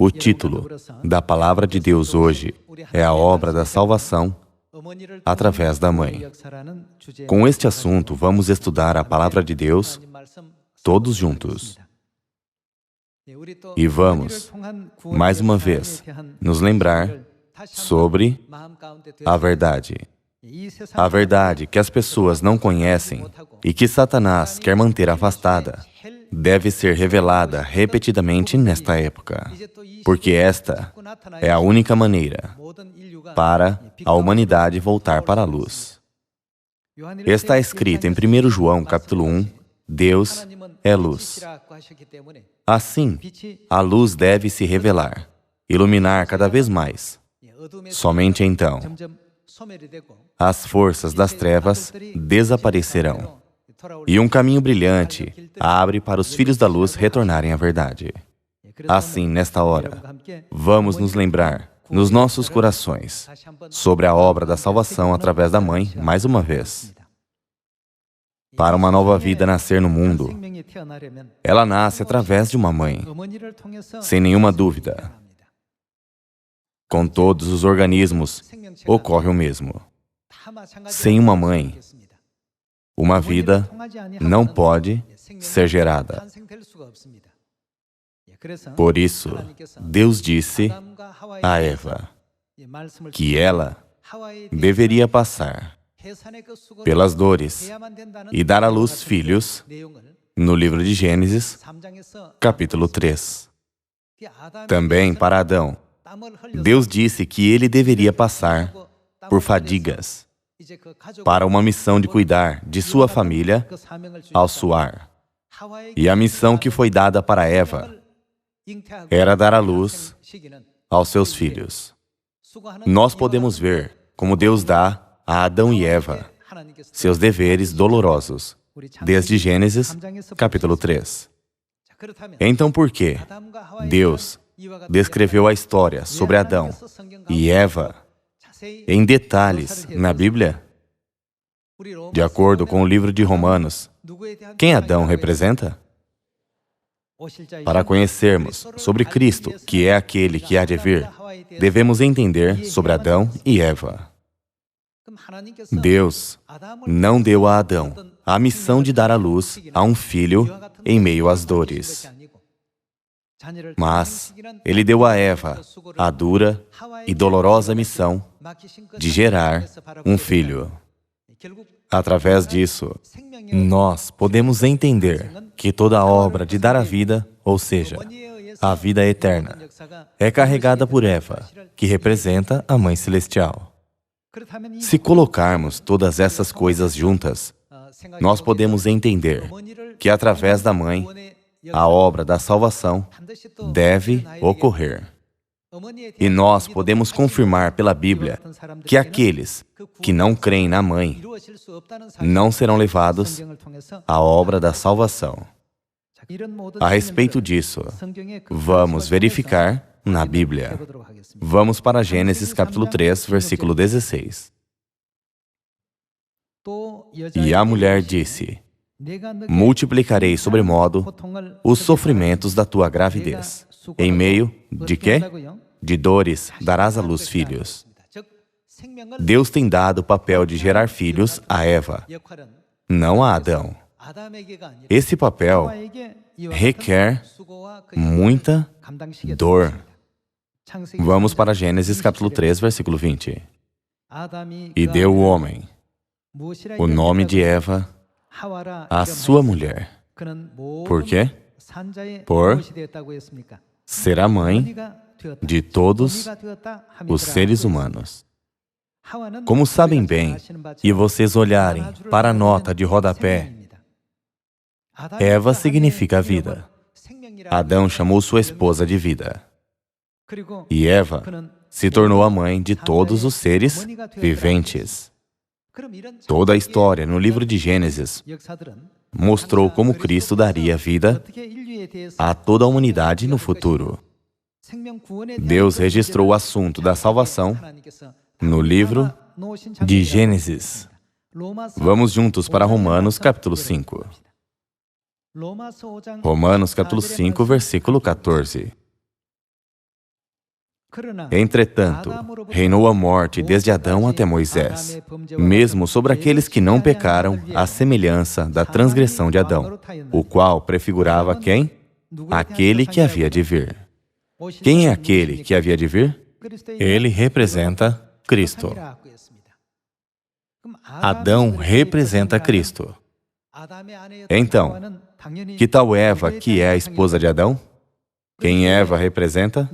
O título da Palavra de Deus hoje é a obra da salvação através da Mãe. Com este assunto, vamos estudar a Palavra de Deus todos juntos. E vamos, mais uma vez, nos lembrar sobre a verdade. A verdade que as pessoas não conhecem e que Satanás quer manter afastada deve ser revelada repetidamente nesta época, porque esta é a única maneira para a humanidade voltar para a luz. Está escrito em 1 João, capítulo 1, Deus é luz. Assim, a luz deve se revelar, iluminar cada vez mais. Somente então, as forças das trevas desaparecerão e um caminho brilhante abre para os filhos da luz retornarem à verdade. Assim, nesta hora, vamos nos lembrar nos nossos corações sobre a obra da salvação através da Mãe mais uma vez. Para uma nova vida nascer no mundo, ela nasce através de uma mãe, sem nenhuma dúvida. Com todos os organismos, ocorre o mesmo. Sem uma mãe, uma vida não pode ser gerada. Por isso, Deus disse a Eva que ela deveria passar pelas dores e dar à luz filhos, no livro de Gênesis, capítulo 3. Também para Adão, Deus disse que ele deveria passar por fadigas para uma missão de cuidar de sua família ao suar. E a missão que foi dada para Eva era dar à luz aos seus filhos. Nós podemos ver como Deus dá a Adão e Eva seus deveres dolorosos, desde Gênesis, capítulo 3. Então, por que Deus descreveu a história sobre Adão e Eva em detalhes na Bíblia? De acordo com o livro de Romanos, quem Adão representa? Para conhecermos sobre Cristo, que é aquele que há de vir, devemos entender sobre Adão e Eva. Deus não deu a Adão a missão de dar à luz a um filho em meio às dores. Mas Ele deu a Eva a dura e dolorosa missão de gerar um filho. Através disso, nós podemos entender que toda a obra de dar a vida, ou seja, a vida eterna, é carregada por Eva, que representa a Mãe Celestial. Se colocarmos todas essas coisas juntas, nós podemos entender que através da Mãe, a obra da salvação deve ocorrer. E nós podemos confirmar pela Bíblia que aqueles que não creem na Mãe não serão levados à obra da salvação. A respeito disso, vamos verificar na Bíblia. Vamos para Gênesis capítulo 3, versículo 16. E a mulher disse: multiplicarei sobremodo os sofrimentos da tua gravidez. Em meio de quê? De dores darás à luz filhos. Deus tem dado o papel de gerar filhos a Eva, não a Adão. Esse papel requer muita dor. Vamos para Gênesis capítulo 3, versículo 20. E deu o homem o nome de Eva à sua mulher. Por quê? Por ser a mãe de todos os seres humanos. Como sabem bem, e vocês olharem para a nota de rodapé, Eva significa vida. Adão chamou sua esposa de vida. E Eva se tornou a mãe de todos os seres viventes. Toda a história no livro de Gênesis mostrou como Cristo daria vida a toda a humanidade no futuro. Deus registrou o assunto da salvação no livro de Gênesis. Vamos juntos para Romanos capítulo 5. Romanos capítulo 5, versículo 14. Entretanto, reinou a morte desde Adão até Moisés, mesmo sobre aqueles que não pecaram, à semelhança da transgressão de Adão, o qual prefigurava quem? Aquele que havia de vir. Quem é aquele que havia de vir? Ele representa Cristo. Adão representa Cristo. Então, que tal Eva, que é a esposa de Adão? Quem Eva representa?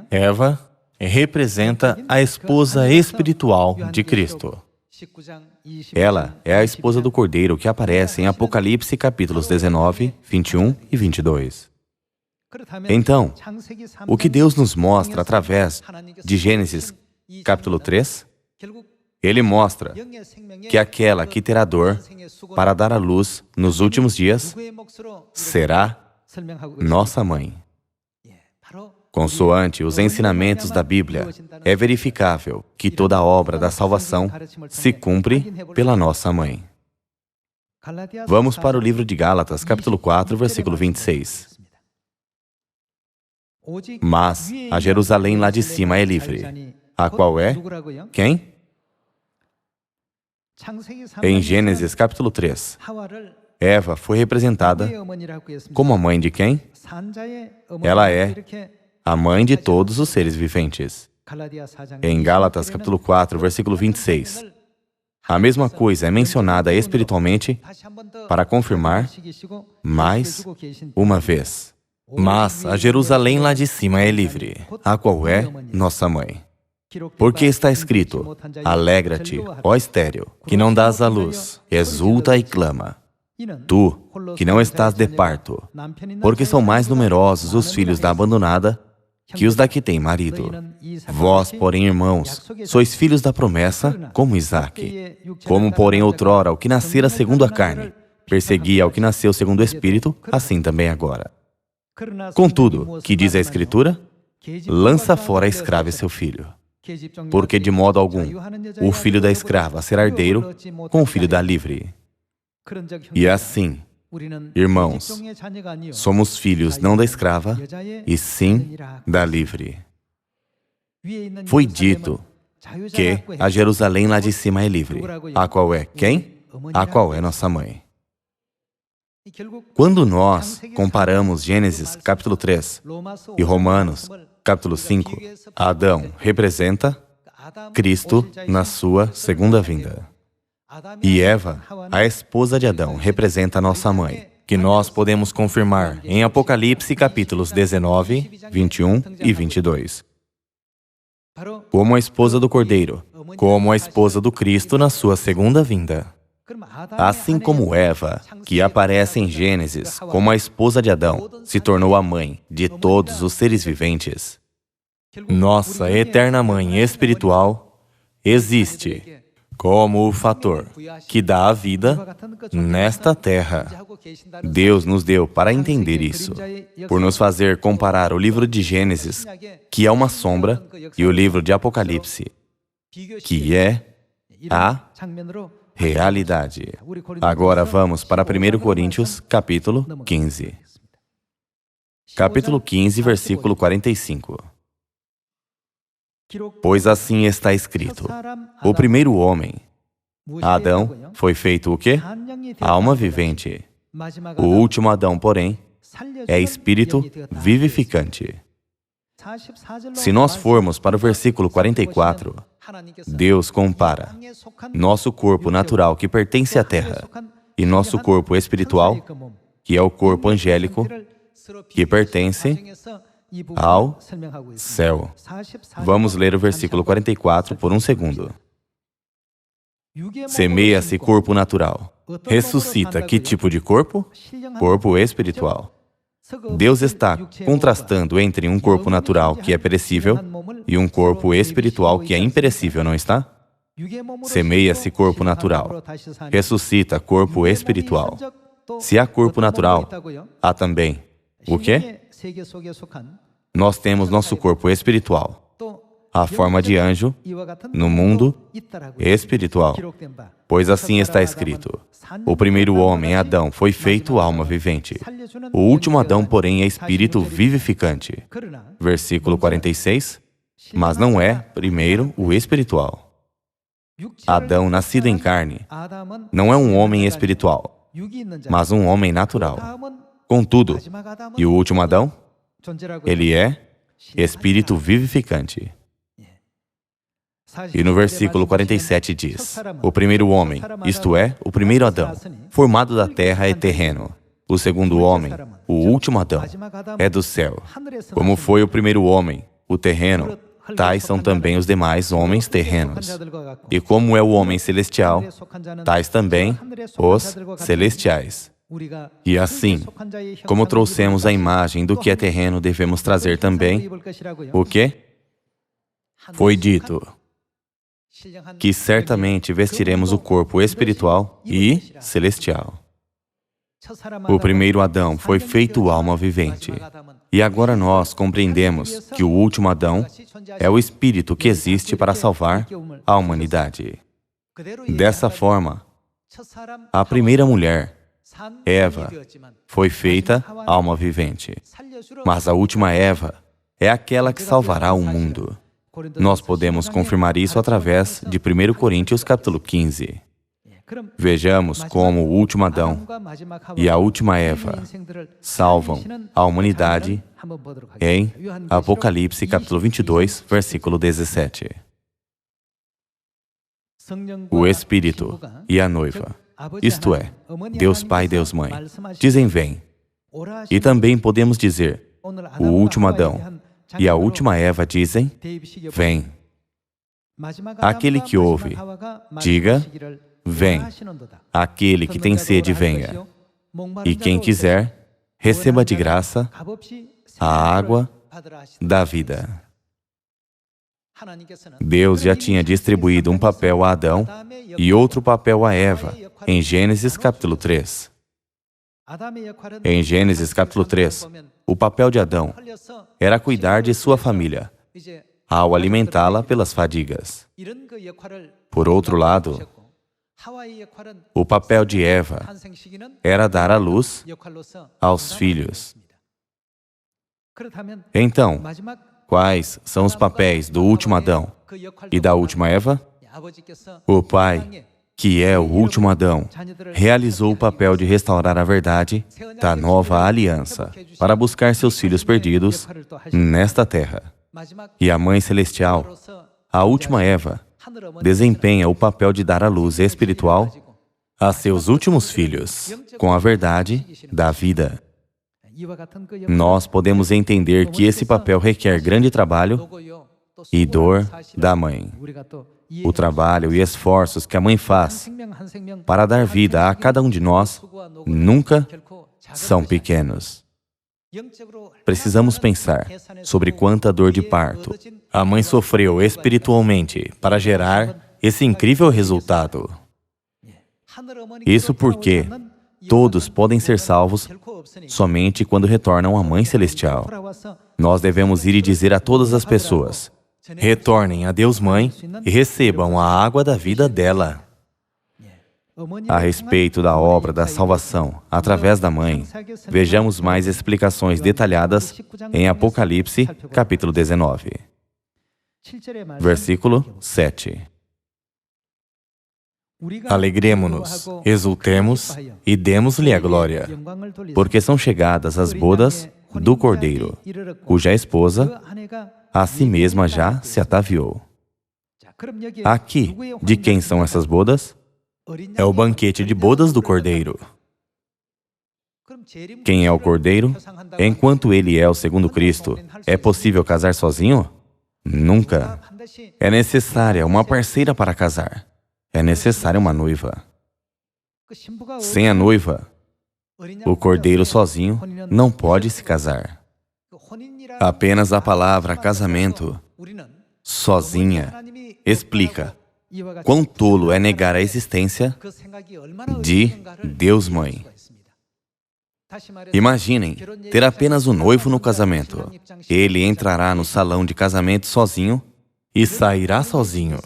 Eva representa a esposa espiritual de Cristo. Ela é a esposa do Cordeiro que aparece em Apocalipse capítulos 19, 21 e 22. Então, o que Deus nos mostra através de Gênesis capítulo 3? Ele mostra que aquela que terá dor para dar à luz nos últimos dias será nossa mãe. Consoante os ensinamentos da Bíblia, é verificável que toda a obra da salvação se cumpre pela nossa mãe. Vamos para o livro de Gálatas, capítulo 4, versículo 26. Mas a Jerusalém lá de cima é livre, a qual é? Quem? Em Gênesis capítulo 3, Eva foi representada como a mãe de quem? Ela é a mãe de todos os seres viventes. Em Gálatas capítulo 4, versículo 26, a mesma coisa é mencionada espiritualmente para confirmar mais uma vez. Mas a Jerusalém lá de cima é livre, A qual é nossa mãe. Porque está escrito: alegra-te, ó estéril, que não dás à luz, exulta e clama. Tu, que não estás de parto, porque são mais numerosos os filhos da abandonada que os da que tem marido. Vós, porém, irmãos, sois filhos da promessa, como Isaque. Como, porém, outrora, o que nascera segundo a carne perseguia ao que nasceu segundo o Espírito, assim também agora. Contudo, que diz a Escritura? Lança fora a escrava e seu filho. Porque de modo algum o filho da escrava será herdeiro com o filho da livre. E assim, irmãos, somos filhos não da escrava, e sim da livre. Foi dito que a Jerusalém lá de cima é livre, a qual é quem? A qual é nossa mãe. Quando nós comparamos Gênesis capítulo 3 e Romanos capítulo 5, Adão representa Cristo na sua segunda vinda. E Eva, a esposa de Adão, representa nossa mãe, que nós podemos confirmar em Apocalipse capítulos 19, 21 e 22. Como a esposa do Cordeiro, Como a esposa do Cristo na sua segunda vinda. assim como Eva, que aparece em Gênesis como a esposa de Adão, se tornou a mãe de todos os seres viventes. Nossa eterna mãe espiritual existe como o fator que dá a vida nesta terra. Deus nos deu para entender isso, por nos fazer comparar o livro de Gênesis, que é uma sombra, e o livro de Apocalipse, que é a realidade. Agora vamos para 1 Coríntios, capítulo 15. Capítulo 15, versículo 45. Pois assim está escrito: o primeiro homem, Adão, foi feito o quê? Alma vivente. O último Adão, porém, é espírito vivificante. Se nós formos para o versículo 44, Deus compara nosso corpo natural que pertence à terra e nosso corpo espiritual, que é o corpo angélico, que pertence ao céu. Vamos ler o versículo 44 por um segundo. Semeia-se corpo natural. Ressuscita que tipo de corpo? Corpo espiritual. Deus está contrastando entre um corpo natural que é perecível e um corpo espiritual que é imperecível, não está? Semeia-se corpo natural. Ressuscita corpo espiritual. Se há corpo natural, há também o quê? Nós temos nosso corpo espiritual, a forma de anjo, no mundo espiritual. Pois assim está escrito: o primeiro homem, Adão, foi feito alma vivente. O último Adão, porém, é espírito vivificante. Versículo 46. mas não é, primeiro, o espiritual. Adão, nascido em carne, não é um homem espiritual, mas um homem natural. Contudo, e o último Adão? Ele é espírito vivificante. E no versículo 47 diz: o primeiro homem, isto é, o primeiro Adão, formado da terra é terreno. O segundo homem, o último Adão, é do céu. Como foi o primeiro homem, o terreno, tais são também os demais homens terrenos. E como é o homem celestial, tais também os celestiais. E assim, como trouxemos a imagem do que é terreno, devemos trazer também o quê? Foi dito que certamente vestiremos o corpo espiritual e celestial. O primeiro Adão foi feito alma vivente. E agora nós compreendemos que o último Adão é o Espírito que existe para salvar a humanidade. Dessa forma, a primeira mulher, Eva, foi feita alma vivente. Mas a última Eva é aquela que salvará o mundo. Nós podemos confirmar isso através de 1 Coríntios capítulo 15. Vejamos como o último Adão e a última Eva salvam a humanidade em Apocalipse capítulo 22, versículo 17. O Espírito e a noiva, isto é, Deus Pai e Deus Mãe, dizem vem. E também podemos dizer, o último Adão e a última Eva dizem vem. Aquele que ouve, diga vem. Aquele que tem sede, venha. E quem quiser, receba de graça a água da vida. Deus já tinha distribuído um papel a Adão e outro papel a Eva, em Gênesis capítulo 3. Em Gênesis capítulo 3, o papel de Adão era cuidar de sua família, ao alimentá-la pelas fadigas. Por outro lado, o papel de Eva era dar à luz aos filhos. Então, quais são os papéis do último Adão e da última Eva? O pai, que é o último Adão, realizou o papel de restaurar a verdade da nova aliança para buscar seus filhos perdidos nesta terra. E a Mãe Celestial, a última Eva, desempenha o papel de dar a luz espiritual a seus últimos filhos, com a verdade da vida. Nós podemos entender que esse papel requer grande trabalho e dor da mãe. O trabalho e esforços que a mãe faz para dar vida a cada um de nós nunca são pequenos. Precisamos pensar sobre quanta dor de parto a mãe sofreu espiritualmente para gerar esse incrível resultado. Isso porque todos podem ser salvos somente quando retornam à Mãe Celestial. Nós devemos ir e dizer a todas as pessoas: retornem a Deus Mãe e recebam a água da vida dela. A respeito da obra da salvação através da Mãe, vejamos mais explicações detalhadas em Apocalipse, capítulo 19. Versículo 7. Alegremo-nos, exultemos e demos-lhe a glória, porque são chegadas as bodas do Cordeiro, cuja esposa a si mesma já se ataviou. Aqui, de quem são essas bodas? É o banquete de bodas do Cordeiro. Quem é o Cordeiro? Enquanto ele é o segundo Cristo, é possível casar sozinho? Nunca. É necessária uma parceira para casar. É necessária uma noiva. Sem a noiva, o Cordeiro sozinho não pode se casar. Apenas a palavra casamento, sozinha, explica quão tolo é negar a existência de Deus Mãe. Imaginem ter apenas o noivo no casamento. Ele entrará no salão de casamento sozinho e sairá sozinho.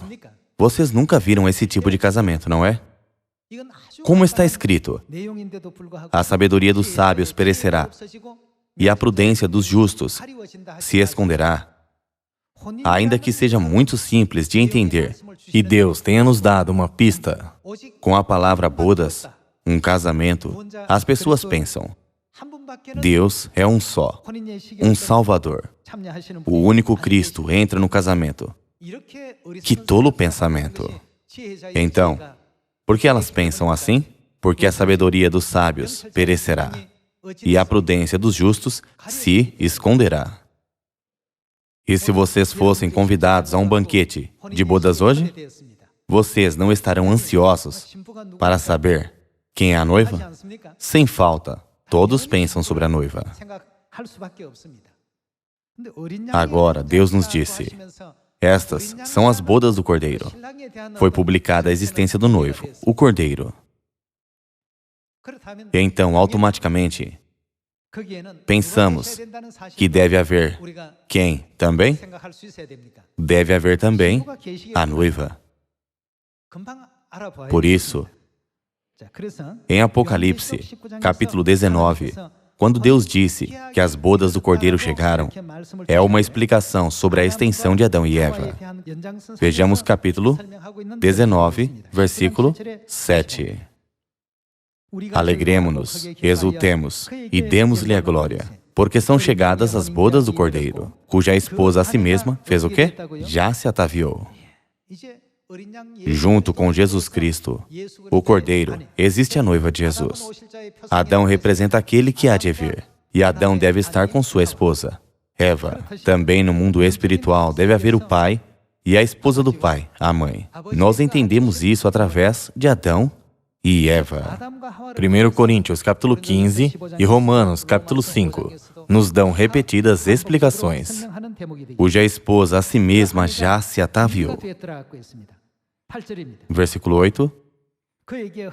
Vocês nunca viram esse tipo de casamento, não é? Como está escrito, a sabedoria dos sábios perecerá e a prudência dos justos se esconderá. ainda que seja muito simples de entender, E Deus tenha nos dado uma pista. com a palavra bodas, um casamento, as pessoas pensam, Deus é um só, um Salvador. O único Cristo entra no casamento. Que tolo pensamento! Então, por que elas pensam assim? Porque a sabedoria dos sábios perecerá, e a prudência dos justos se esconderá. E se vocês fossem convidados a um banquete de bodas hoje, vocês não estarão ansiosos para saber quem é a noiva? Sem falta, todos pensam sobre a noiva. Agora, Deus nos disse, estas são as bodas do Cordeiro. Foi publicada a existência do noivo, o Cordeiro. E então, automaticamente, pensamos que deve haver quem também? Deve haver também a noiva. Por isso, em Apocalipse, capítulo 19, quando Deus disse que as bodas do Cordeiro chegaram, é uma explicação sobre a extensão de Adão e Eva. Vejamos capítulo 19, versículo 7. Alegremo-nos, exultemos e demos-lhe a glória, porque são chegadas as bodas do Cordeiro, cuja esposa a si mesma fez o quê? Já se ataviou. Junto com Jesus Cristo, o Cordeiro, existe a noiva de Jesus. Adão representa aquele que há de vir, e Adão deve estar com sua esposa, Eva. Também no mundo espiritual deve haver o pai e a esposa do pai, a mãe. Nós entendemos isso através de Adão e Eva. 1 Coríntios capítulo 15 e Romanos capítulo 5 nos dão repetidas explicações, Cuja esposa a si mesma já se ataviou. Versículo 8.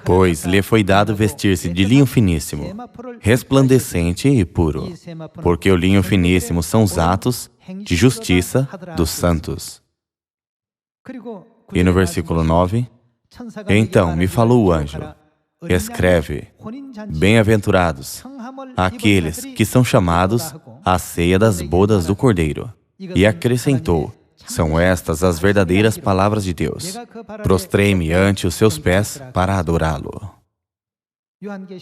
Pois lhe foi dado vestir-se de linho finíssimo, resplandecente e puro, porque o linho finíssimo são os atos de justiça dos santos. E no versículo 9, então me falou o anjo, escreve, bem-aventurados aqueles que são chamados à ceia das bodas do Cordeiro. E acrescentou, são estas as verdadeiras palavras de Deus. Prostrei-me ante os seus pés para adorá-lo.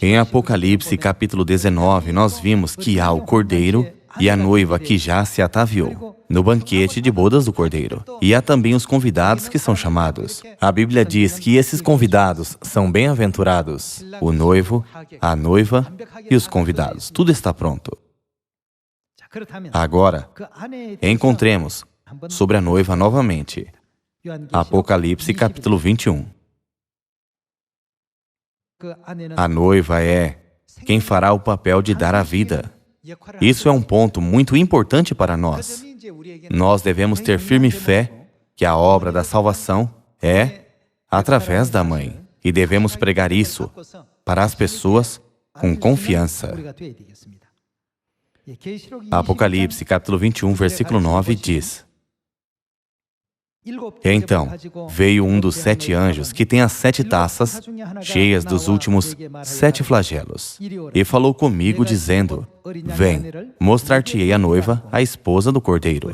Em Apocalipse capítulo 19, nós vimos que há o Cordeiro e a noiva que já se ataviou no banquete de bodas do Cordeiro. E há também os convidados que são chamados. A Bíblia diz que esses convidados são bem-aventurados. O noivo, a noiva e os convidados. Tudo está pronto. Agora, encontremos sobre a noiva novamente. Apocalipse capítulo 21. A noiva é quem fará o papel de dar a vida. Isso é um ponto muito importante para nós. Nós devemos ter firme fé que a obra da salvação é através da mãe. E devemos pregar isso para as pessoas com confiança. Apocalipse capítulo 21, versículo 9 diz, então veio um dos 7 anjos que tem as 7 taças cheias dos últimos 7 flagelos e falou comigo dizendo, vem, mostrar-te-ei a noiva, a esposa do Cordeiro.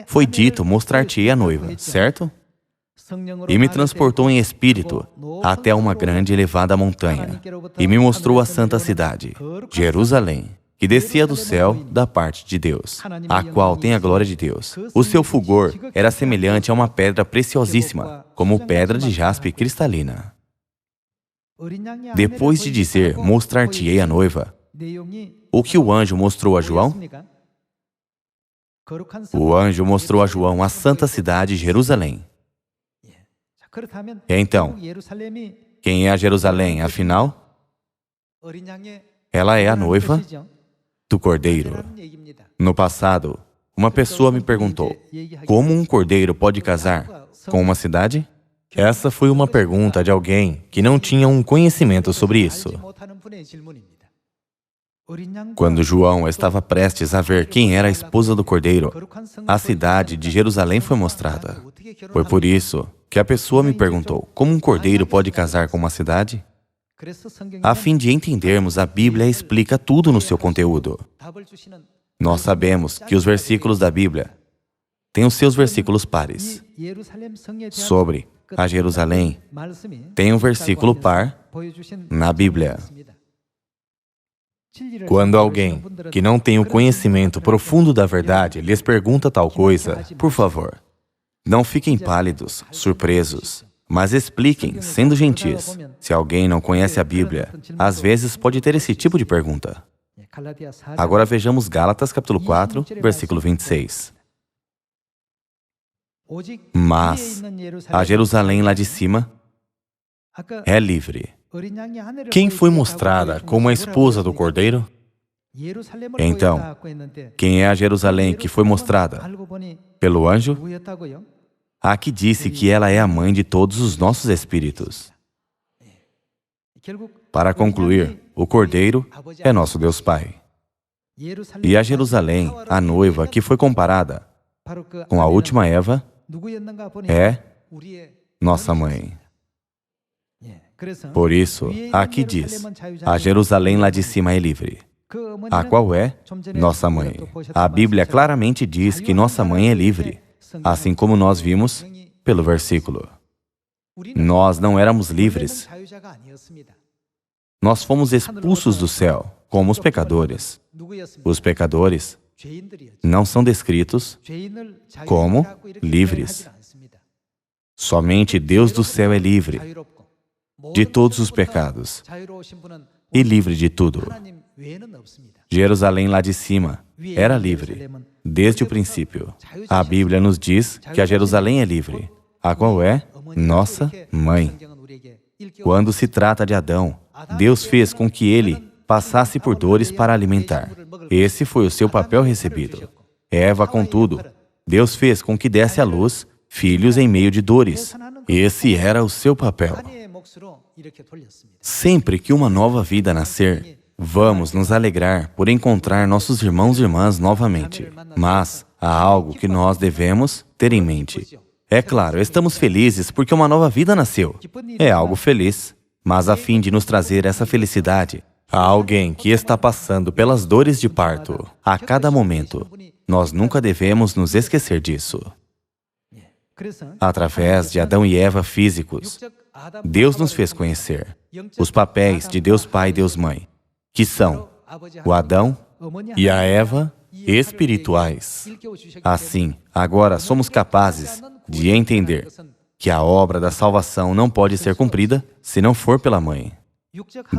Foi dito mostrar-te-ei a noiva, certo? E me transportou em espírito até uma grande e elevada montanha e me mostrou a santa cidade, Jerusalém, que descia do céu da parte de Deus, a qual tem a glória de Deus. O seu fulgor era semelhante a uma pedra preciosíssima, como pedra de jaspe cristalina. Depois de dizer, mostrar-te-ei a noiva, o que o anjo mostrou a João? O anjo mostrou a João a santa cidade Jerusalém. Então, quem é a Jerusalém, afinal? Ela é a noiva do Cordeiro. No passado, uma pessoa me perguntou, como um cordeiro pode casar com uma cidade? Essa foi uma pergunta de alguém que não tinha um conhecimento sobre isso. Quando João estava prestes a ver quem era a esposa do Cordeiro, a cidade de Jerusalém foi mostrada. Foi por isso que a pessoa me perguntou, como um cordeiro pode casar com uma cidade? A fim de entendermos, a Bíblia explica tudo no seu conteúdo. Nós sabemos que os versículos da Bíblia tem os seus versículos pares. Sobre a Jerusalém, tem um versículo par na Bíblia. Quando alguém que não tem o conhecimento profundo da verdade lhes pergunta tal coisa, por favor, não fiquem pálidos, surpresos, mas expliquem, sendo gentis. Se alguém não conhece a Bíblia, às vezes pode ter esse tipo de pergunta. Agora vejamos Gálatas capítulo 4, versículo 26. Mas a Jerusalém lá de cima é livre. Quem foi mostrada como a esposa do Cordeiro? Então, quem é a Jerusalém que foi mostrada pelo anjo? Aqui disse que ela é a mãe de todos os nossos espíritos. Para concluir, o Cordeiro é nosso Deus Pai. E a Jerusalém, a noiva que foi comparada com a última Eva, é nossa mãe. Por isso, aqui diz, a Jerusalém lá de cima é livre. A qual é nossa mãe. A Bíblia claramente diz que nossa mãe é livre, assim como nós vimos pelo versículo. Nós não éramos livres. Nós fomos expulsos do céu, como os pecadores. Os pecadores não são descritos como livres. Somente Deus do céu é livre de todos os pecados e livre de tudo. Jerusalém lá de cima era livre desde o princípio. A Bíblia nos diz que a Jerusalém é livre, a qual é nossa mãe. Quando se trata de Adão, Deus fez com que ele passasse por dores para alimentar. Esse foi o seu papel recebido. Eva, contudo, Deus fez com que desse à luz filhos em meio de dores. Esse era o seu papel. Sempre que uma nova vida nascer, vamos nos alegrar por encontrar nossos irmãos e irmãs novamente. Mas há algo que nós devemos ter em mente. É claro, estamos felizes porque uma nova vida nasceu. É algo feliz, mas a fim de nos trazer essa felicidade, há alguém que está passando pelas dores de parto a cada momento. Nós nunca devemos nos esquecer disso. Através de Adão e Eva físicos, Deus nos fez conhecer os papéis de Deus Pai e Deus Mãe, que são o Adão e a Eva espirituais. Assim, agora somos capazes de entender que a obra da salvação não pode ser cumprida se não for pela Mãe.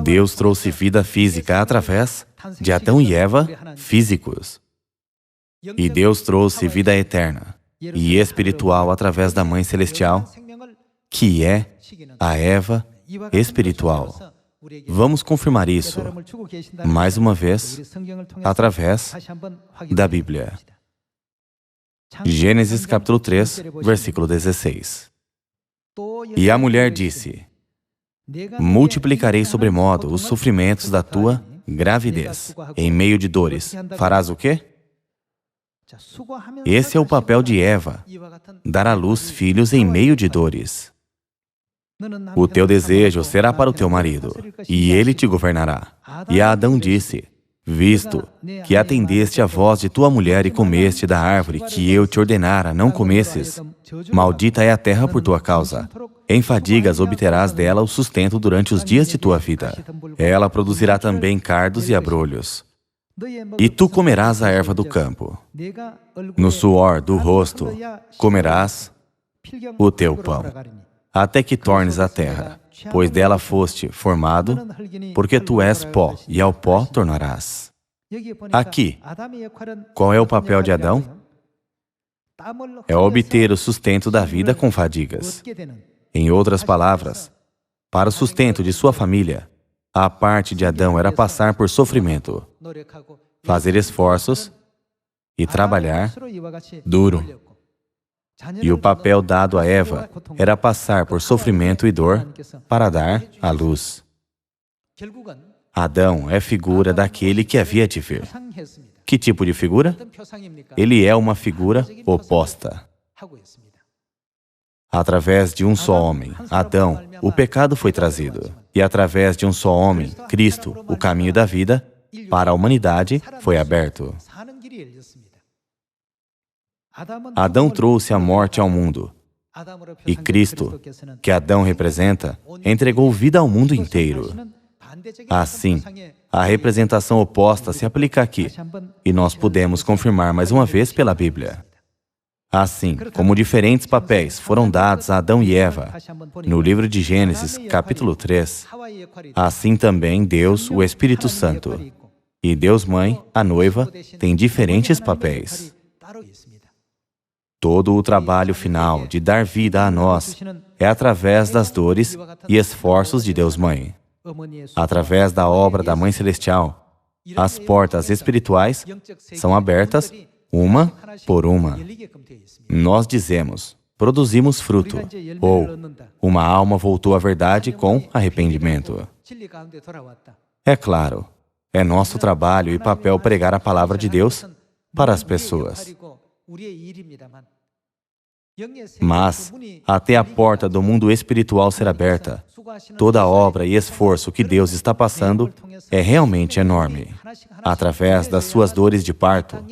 Deus trouxe vida física através de Adão e Eva físicos. E Deus trouxe vida eterna e espiritual através da Mãe Celestial, que é a Eva espiritual. Vamos confirmar isso, mais uma vez, através da Bíblia. Gênesis capítulo 3, versículo 16. E a mulher disse, multiplicarei sobremodo os sofrimentos da tua gravidez. Em meio de dores, farás o quê? Esse é o papel de Eva, dar à luz filhos em meio de dores. O teu desejo será para o teu marido, e ele te governará. E a Adão disse, visto que atendeste à voz de tua mulher e comeste da árvore que eu te ordenara não comesses, maldita é a terra por tua causa. Em fadigas obterás dela o sustento durante os dias de tua vida. Ela produzirá também cardos e abrolhos. E tu comerás a erva do campo. No suor do rosto comerás o teu pão, até que tornes a terra, pois dela foste formado, porque tu és pó, e ao pó tornarás. Aqui, qual é o papel de Adão? É obter o sustento da vida com fadigas. Em outras palavras, para o sustento de sua família, a parte de Adão era passar por sofrimento, fazer esforços e trabalhar duro. E o papel dado a Eva era passar por sofrimento e dor para dar à luz. Adão é figura daquele que havia de vir. Que tipo de figura? Ele é uma figura oposta. Através de um só homem, Adão, o pecado foi trazido. E através de um só homem, Cristo, o caminho da vida, para a humanidade foi aberto. Adão trouxe a morte ao mundo. E Cristo, que Adão representa, entregou vida ao mundo inteiro. Assim, a representação oposta se aplica aqui, e nós podemos confirmar mais uma vez pela Bíblia. Assim, como diferentes papéis foram dados a Adão e Eva, no livro de Gênesis, capítulo 3, assim também Deus, o Espírito Santo, e Deus Mãe, a noiva, têm diferentes papéis. Todo o trabalho final de dar vida a nós é através das dores e esforços de Deus Mãe. Através da obra da Mãe Celestial, as portas espirituais são abertas uma por uma. Nós dizemos, produzimos fruto, ou uma alma voltou à verdade com arrependimento. É claro, é nosso trabalho e papel pregar a palavra de Deus para as pessoas. Mas, até a porta do mundo espiritual ser aberta, toda a obra e esforço que Deus está passando é realmente enorme. Através das suas dores de parto,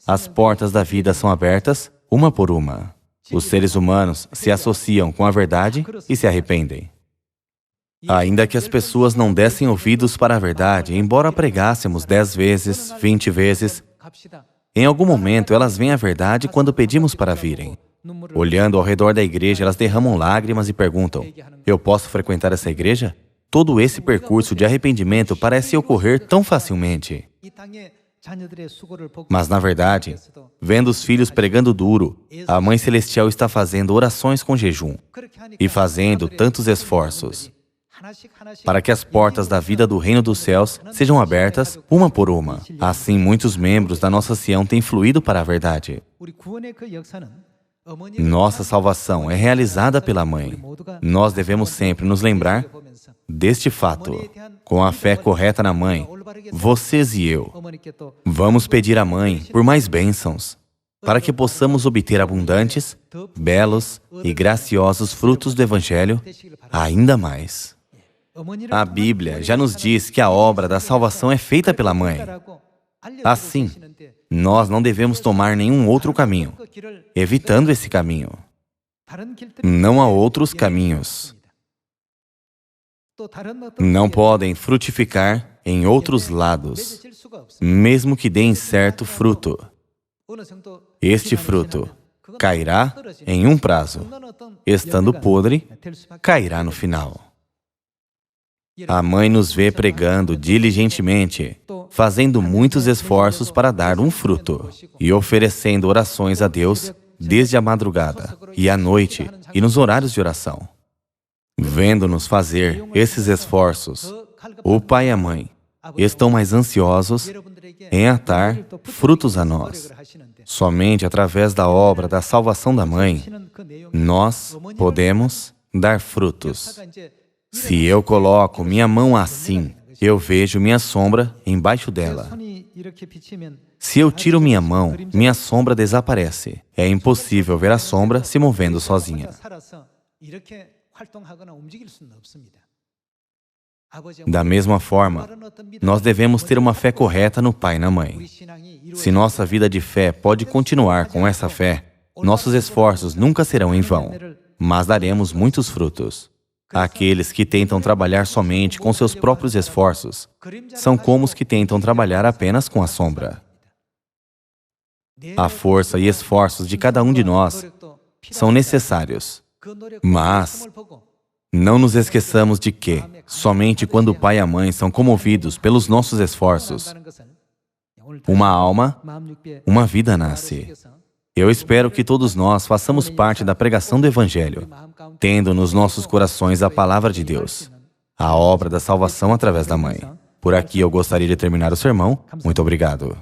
as portas da vida são abertas, uma por uma. Os seres humanos se associam com a verdade e se arrependem. Ainda que as pessoas não dessem ouvidos para a verdade, embora pregássemos 10 vezes, 20 vezes, em algum momento elas veem a verdade quando pedimos para virem. Olhando ao redor da igreja, elas derramam lágrimas e perguntam, eu posso frequentar essa igreja? Todo esse percurso de arrependimento parece ocorrer tão facilmente. Mas, na verdade, vendo os filhos pregando duro, a Mãe Celestial está fazendo orações com jejum e fazendo tantos esforços para que as portas da vida do reino dos céus sejam abertas uma por uma. Assim, muitos membros da nossa Sião têm fluído para a verdade. Nossa salvação é realizada pela Mãe. Nós devemos sempre nos lembrar deste fato. Com a fé correta na Mãe, vocês e eu, vamos pedir à Mãe por mais bênçãos, para que possamos obter abundantes, belos e graciosos frutos do Evangelho ainda mais. A Bíblia já nos diz que a obra da salvação é feita pela Mãe. Assim, nós não devemos tomar nenhum outro caminho, evitando esse caminho. Não há outros caminhos. Não podem frutificar em outros lados, mesmo que deem certo fruto. Este fruto cairá em um prazo. Estando podre, cairá no final. A Mãe nos vê pregando diligentemente, fazendo muitos esforços para dar um fruto e oferecendo orações a Deus desde a madrugada e à noite e nos horários de oração. Vendo-nos fazer esses esforços, o Pai e a Mãe estão mais ansiosos em atar frutos a nós. Somente através da obra da salvação da Mãe, nós podemos dar frutos. Se eu coloco minha mão assim, eu vejo minha sombra embaixo dela. Se eu tiro minha mão, minha sombra desaparece. É impossível ver a sombra se movendo sozinha. Da mesma forma, nós devemos ter uma fé correta no Pai e na Mãe. Se nossa vida de fé pode continuar com essa fé, nossos esforços nunca serão em vão, mas daremos muitos frutos. Aqueles que tentam trabalhar somente com seus próprios esforços são como os que tentam trabalhar apenas com a sombra. A força e esforços de cada um de nós são necessários, mas não nos esqueçamos de que, somente quando o Pai e a Mãe são comovidos pelos nossos esforços, uma alma, uma vida nasce. Eu espero que todos nós façamos parte da pregação do Evangelho, tendo nos nossos corações a palavra de Deus, a obra da salvação através da Mãe. Por aqui eu gostaria de terminar o sermão. Muito obrigado.